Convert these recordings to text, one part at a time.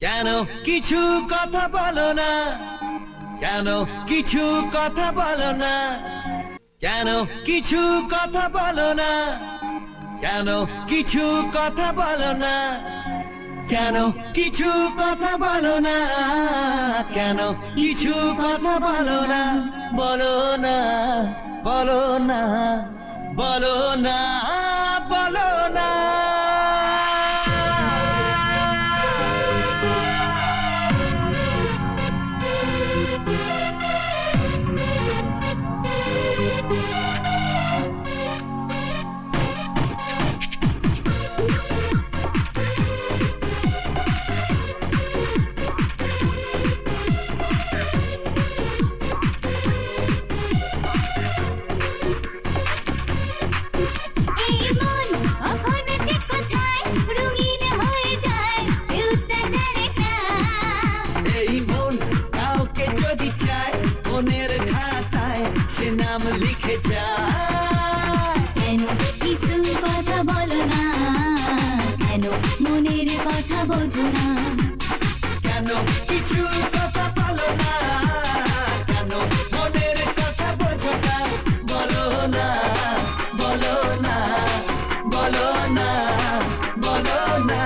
কেন কিছু কথা বলো না, কেন কিছু কথা বলো না, কেন কিছু কথা বলো না, কেন কিছু কথা বলো না, কেন কিছু কথা বলো না, কেন কিছু কথা বলো না, বলো না, বলো না, বলো না, বলো না। নাম লিখে যায় কেন কিছু কথা বলো না, কেন মনের কথা বোঝো না, কেন কিছু কথা বলো না, কেন মনের কথা বোঝো না, বলো না, বলো না, বলো না, বলো না।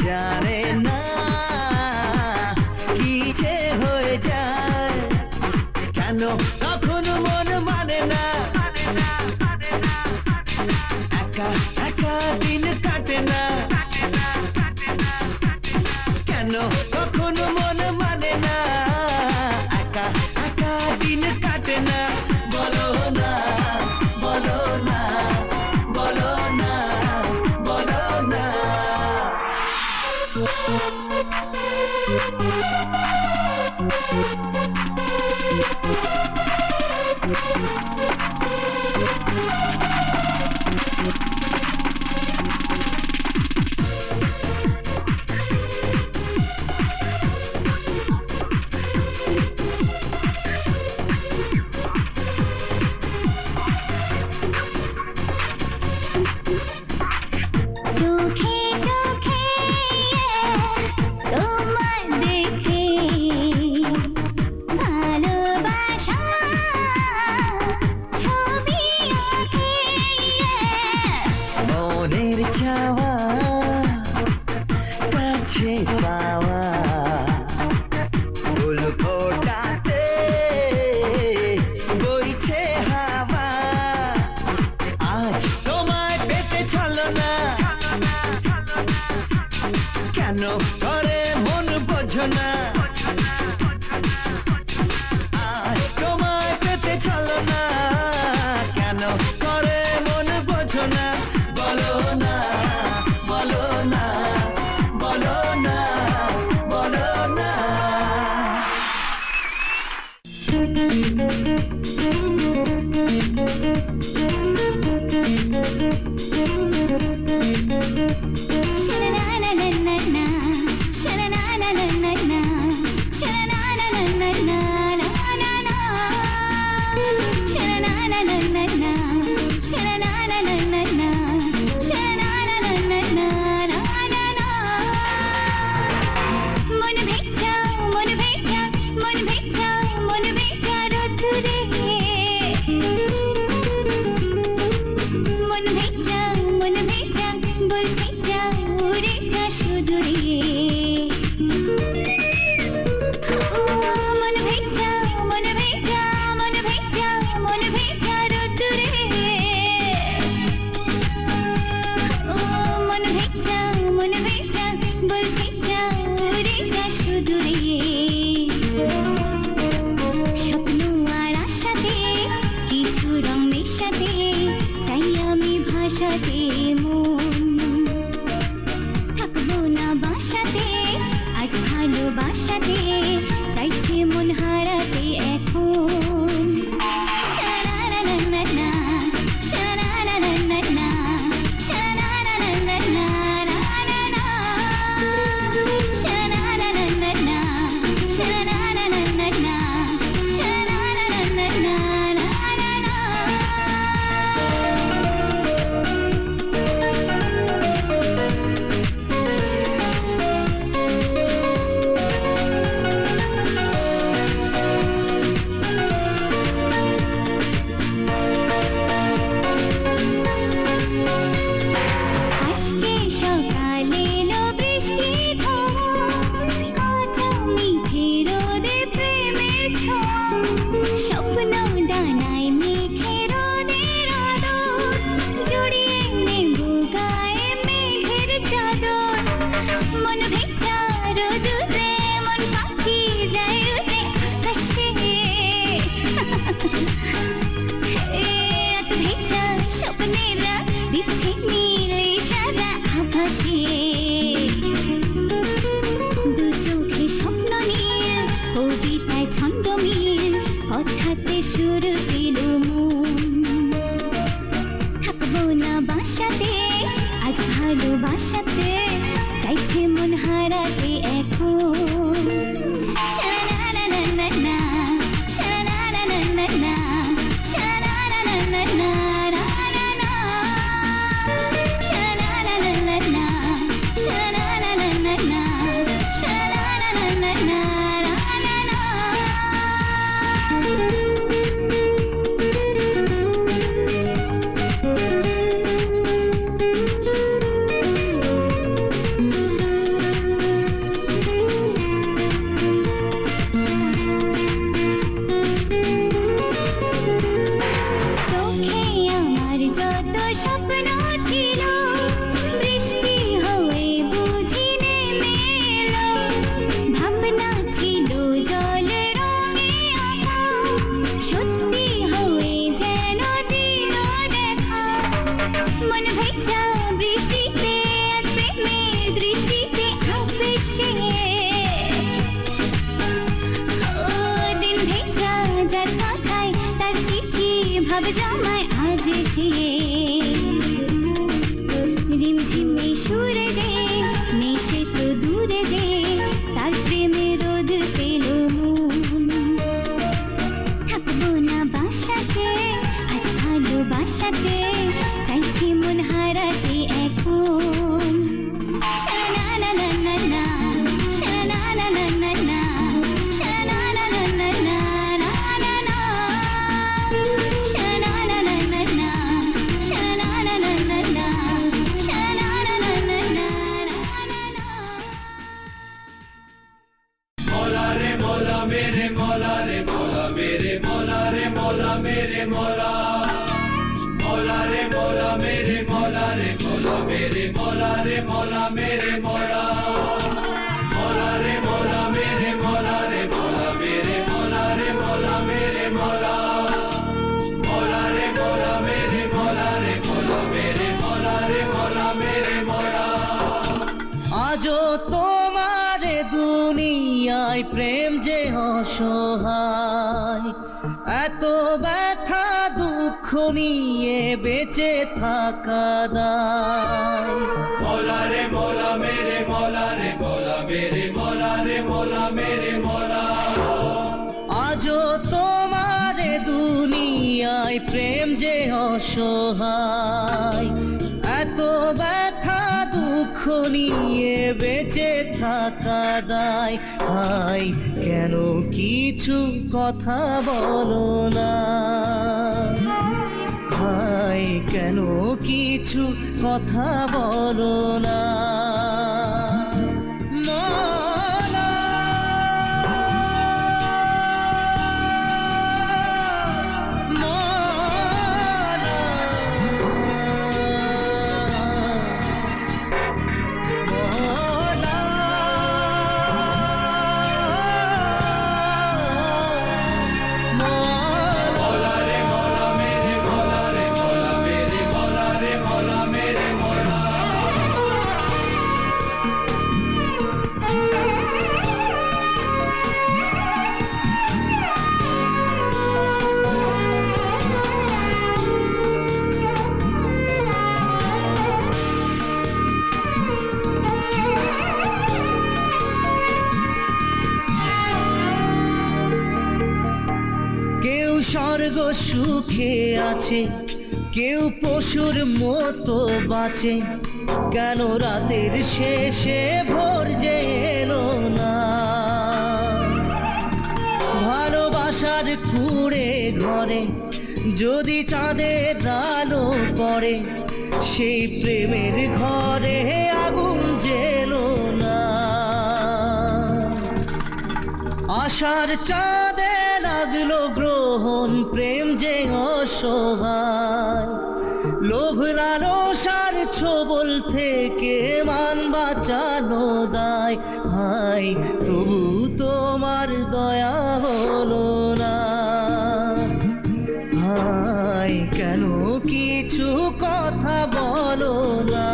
জানে না কি যে হয়ে যায়, কেন কখনো মন মানে না, একা একা দিন কাটে না, কেন কখনো মন মানে না, একা একা দিন কাটে না, বলো না, বলো না, বলো না, বলো না। চোখে চোখে তোমায় দেখে বাসাতে চাইছে মন হারাতে এখন শানানানানা, শানানানানা, শানানানানা, নানানা। শানানানানা, শানানানানা, শানানানানা, নানানা। আজকে সকালে এলো বৃষ্টি ঝড়, কাঁচা মেঘে রোদে প্রেমের ছোঁয়া, স্বপ্ন ডানায় মেঘে রোদের আদর, জড়িয়ে নেব গায়ে মেঘের চাদর। মন ভেজা রোদুরে, মন পাখি যায় উড়ে আকাশে। এত ভেজা স্বপ্নেরা দিচ্ছে নীলে সাদা আকাশে। দু চোখে স্বপ্ন নীল, কবিতায় ছন্দ মিল, কথাতে সুর পেল মন। থাকবো না বাসাতে আজ ভালোবাসাতে, চাইছে মন হারাতে এখন শানানানানা, শানানানানা, শানানানানা, নানানা। শানানানানা, শানানানানা, শানানানানা, নানানা। চোখে আমার যত স্বপ্ন ছিল, বৃষ্টি হয়ে বুঝি নেমে এলো। ভাবনা ছিল জল রঙে আঁকা, সত্যি হয়ে যেন দিল দেখা। মন ভেজা বৃষ্টিতে আজ প্রেমের দৃষ্টিতে আবেশে। ও দিন ভেজা যার কথায়, তার চিঠি ভাব জমায় আজ এসে। রিমঝিমে সুরে যে নেশে তো দূরে যে, তার প্রেমে রোদ পেল মন। থাকবো না বাসাতে আজ ভালোবাসাতে, চাইছি মন হারাতে এখন শানানানানা, শানানানানা, শানানানানা, নানানা। শানানানানা, শানানানানা, শানানানানা, নানানা। মৌলা রে মৌলা মেরে মৌলা রে মৌলা মেরে মৌলা রে মৌলা মেরে মৌলা। মৌলা রে মৌলা মেরে মৌলা রে মৌলা মেরে মৌলা রে মৌলা মেরে মৌলা। মৌলা রে মৌলা মেরে মৌলা রে মৌলা মেরে মৌলা রে মৌলা মেরে মৌলা। মৌলা রে মৌলা মেরে মৌলা রে মৌলা মেরে মৌলা রে মৌলা মেরে মৌলা। আজও তোমারে দুনিয়ায় প্রেম যে অসহায়, এত ব্যথা দুঃখ নিয়ে বেঁচে থাকা দায়। মৌলা রে মৌলা মেরে মৌলা রে মৌলা মেরে মৌলা রে মৌলা মেরে মৌলা। আজও তোমারে দুনিয়ায় প্রেম যে অসহায়, এত ব্যথা দুঃখ নিয়ে বেঁচে থাকা দায়। হাই কেন কিছু কথা বলো না, হাই কেন কিছু কথা বলো না। মৌলা, মৌলা, মৌলা। মৌলা রে মৌলা মেরে মৌলা রে মৌলা মেরে মৌলা রে মৌলা মেরে মৌলা। স্বর্গ সুখে আছে, কেউ পশুর মতো বাঁচে, কেন রাতের শেষে ভোর যে এলো না? ভালোবাসার কুঁড়ে ঘরে যদি চাঁদের আলো পড়ে, সেই প্রেমের ঘরে আগুন জ্বেলো না। আশার চাঁদে লাগলো গ্রহণ, প্রেম যে অসহায়, লোভ লালসার ছোবল থেকে মান বাঁচানো দায়। হায় তবু তোমার দয়া হলো না, হায় কেন কিছু কথা বলো না?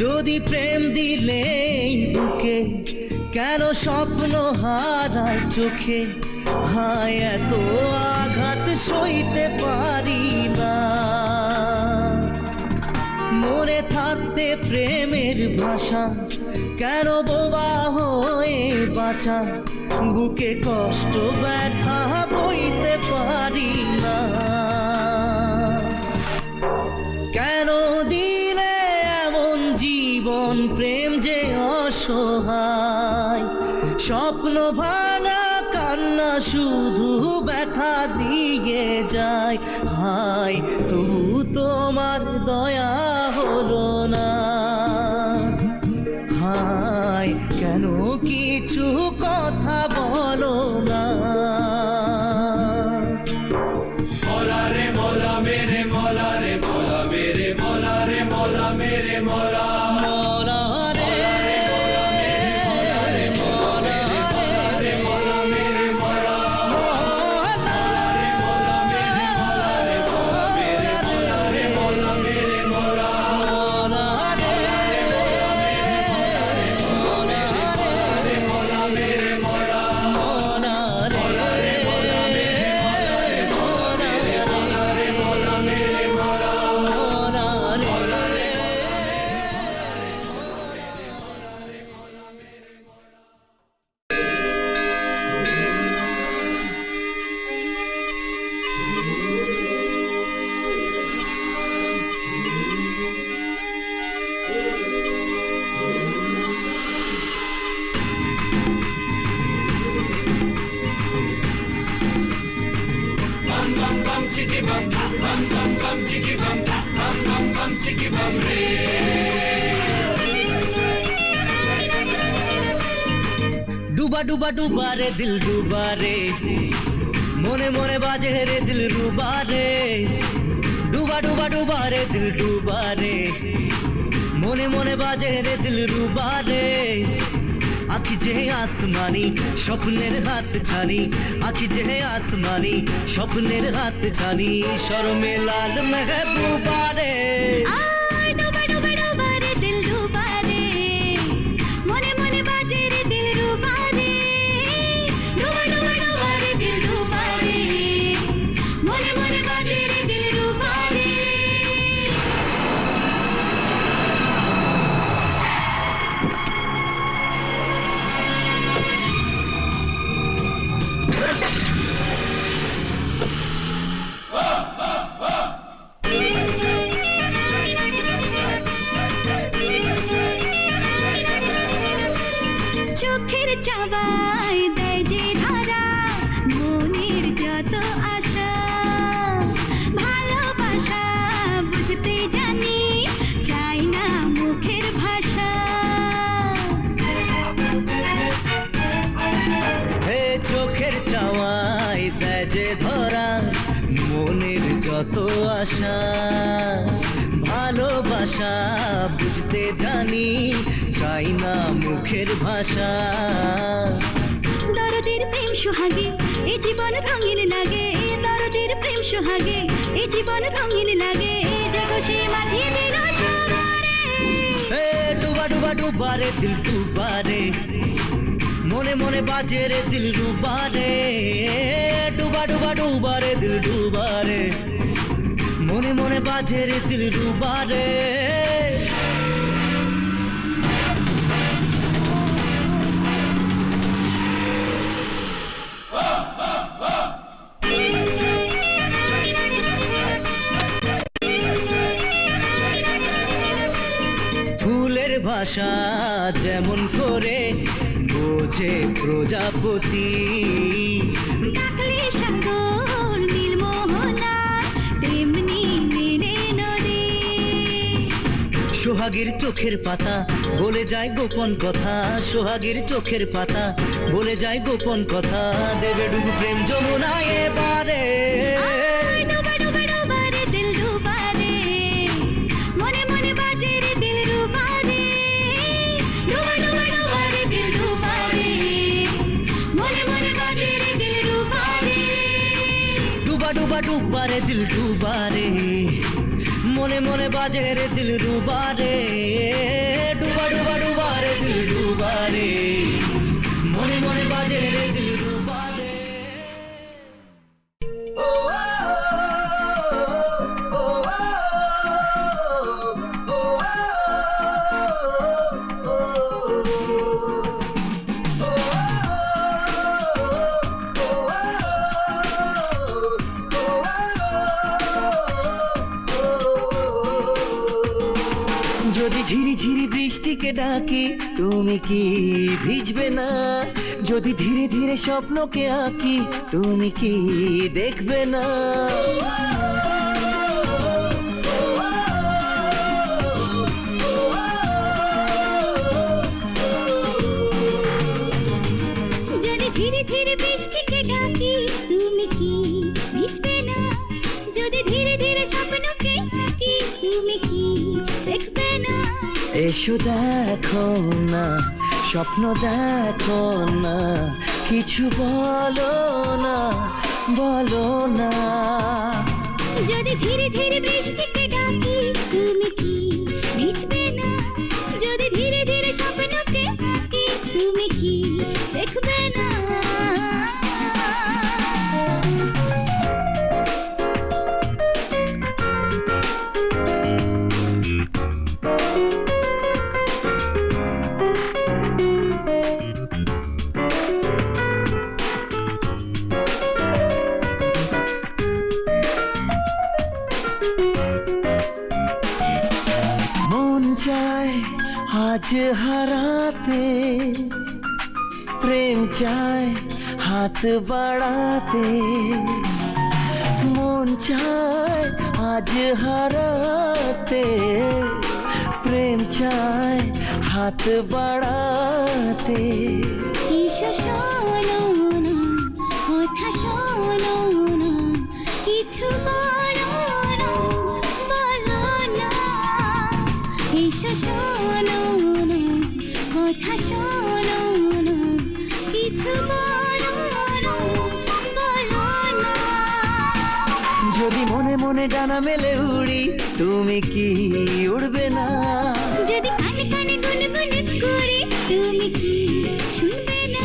যদি প্রেম দিলে বুকে, কেন স্বপ্ন হারায় চোখে? হায় এত আঘাত সইতে পারি না, মনে থাকতে প্রেমের ভাষা, কেন বোবা হয়ে বাঁচা? বুকে কষ্ট ব্যথা বইতে পারি না, কেন দিলে এমন জীবন? প্রেম যে অসহায়, স্বপ্ন ভাঙা কান্না শুধু ব্যথা দিয়ে যায়। হায় তবু তোমার দয়া হলো না, হায় কেন কিছু কথা বলো না? मौला रे मौला मेरे मौला रे मौला मेरे मौला रे मौला मेरे मौला মৌলা রে मौला रे मौला रे मौला मेरे मौला मौला रे मौला मेरे मौला मेरे मौला रे मौला मेरे मौला মৌলা রে मौला रे मौला मेरे मौला মৌলা রে मौला रे मौला मेरे मौला रे मौला रे मौला मेरे मौला মৌলা রে bum bum bum chickie bum bum bum bum chickie bum bum bum bum chickie bum re डूबा डूबा डूबा रे दिल डूबा रे, मोने मोने बाजे रे दिल डूबा रे। डूबा डूबा डूबा रे दिल डूबा रे, मोने मोने बाजे रे दिल डूबा रे। आखी जे आसमानी স্বপ্নের হাত ছানি, आखी जे आसमानी স্বপ্নের হাত ছানি, শরমে লাল মেহবুবা রে। आय डूबा डूबा डूबा रे दिल डूबा रे, मोने मोने बाजे रे दिल डूबा रे। डूबा डूबा डूबा रे दिल डूबा रे, मोने मोने बाजे रे दिल डूबा रे। চোখের চাওয়ায় দেয় যে ধারা মনের যত আশা, মনের যত আশা, ভালোবাসা বুঝতে জানি, চাই না মুখের ভাষা। দরদের প্রেম সোহাগে এ জীবন রঙিন লাগে, দরদের প্রেম সোহাগে এ জীবন রঙিন লাগে, যে খুশি মাখিয়ে দিল সবারে। এ ডুবা ডুবা ডুবা রে দিল ডুবা রে, মনে মনে বাজে রে দিল রুবা রে। ডুবা ডুবা ডুবা রে দিল ডুবা রে, মনে মনে বাজে রে দিল রুবা রে। ফুলের ভাষা যেমন করে বোঝে প্রজাপতি, ডাকলে সাগর নীলমোহনা তেমনি মেনে নদী। সোহাগীর চোখের পাতা বলে যায় গোপন কথা, সোহাগীর চোখের পাতা বলে যায় গোপন কথা। দেবে ডুবু প্রেম যমুনায় এবারে। ডুবা ডুবা ডুবা রে দিল ডুবা রে, মনে মনে বাজে রে দিল রুবা রে। ডুবা ডুবা ডুবা রে দিল ডুবা রে, মনে মনে বাজে রে দিল রুবা রে। ডুবা ডুবা ডুবা রে দিল ডুবা রে, মনে মনে বাজে রে দিল রুবা রে। ডুবা ডুবা ডুবা রে দিল ডুবা রে, মনে মনে বাজে রে দিল রুবা রে। যদি ঝিরি ঝিরি বৃষ্টিকে ডাকি তুমি কি ভিজবে না, যদি ধীরে ধীরে স্বপ্নকে আঁকি তুমি কি দেখবে না। যদি ধীরে ধীরে বৃষ্টিকে ডাকি তুমি কি ভিজবে না, যদি ধীরে ধীরে স্বপ্নকে আঁকি তুমি কি দেখবে না। এসো দেখো না, স্বপ্ন দেখো না, কিছু বলো না, বলো না। যদি ধীরে ধীরে বৃষ্টিকে ডাকি তুমি কি ভিজবে না, যদি ধীরে ধীরে স্বপ্নকে আঁকি তুমি কি দেখবে না। মন চায় আজ হারাতে, প্রেম চায় হাত বাড়াতে। মন চায় আজ হারাতে, প্রেম চায় হাত বাড়াতে। এসো শোনো না, কথা শোনো না, কিছু বলো না, বলো না। এসো শোনো না, কথা শোনো না, কিছু বলো না, বলো না। যদি মনে মনে ডানা মেলে উড়ি তুমি কি উড়বে না, যদি কানে কানে গুনগুন করি তুমি কি শুনবে না।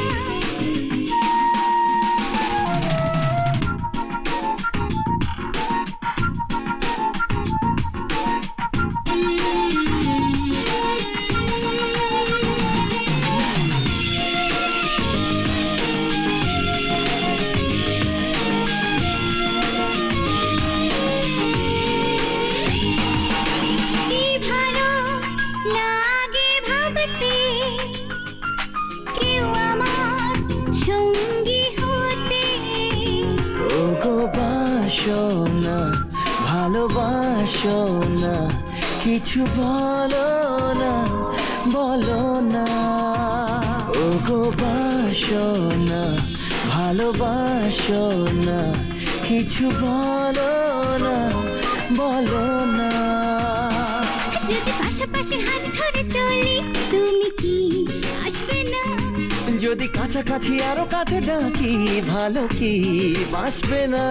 কি ভালো লাগে ভাবতে, কেউ আমার সঙ্গী হতে। ওগো বাসনা ভালোবাসো না, কিছু বলো না, বলো না। ওগো বাসনা ভালোবাসো না, কিছু বলো না বলো না। যদি পাশাপাশি হাত ধরে চলি তুমি কি আসবে না? যদি কাছাকাছি আরো কাছে ডাকি ভালো কি বাসবে না?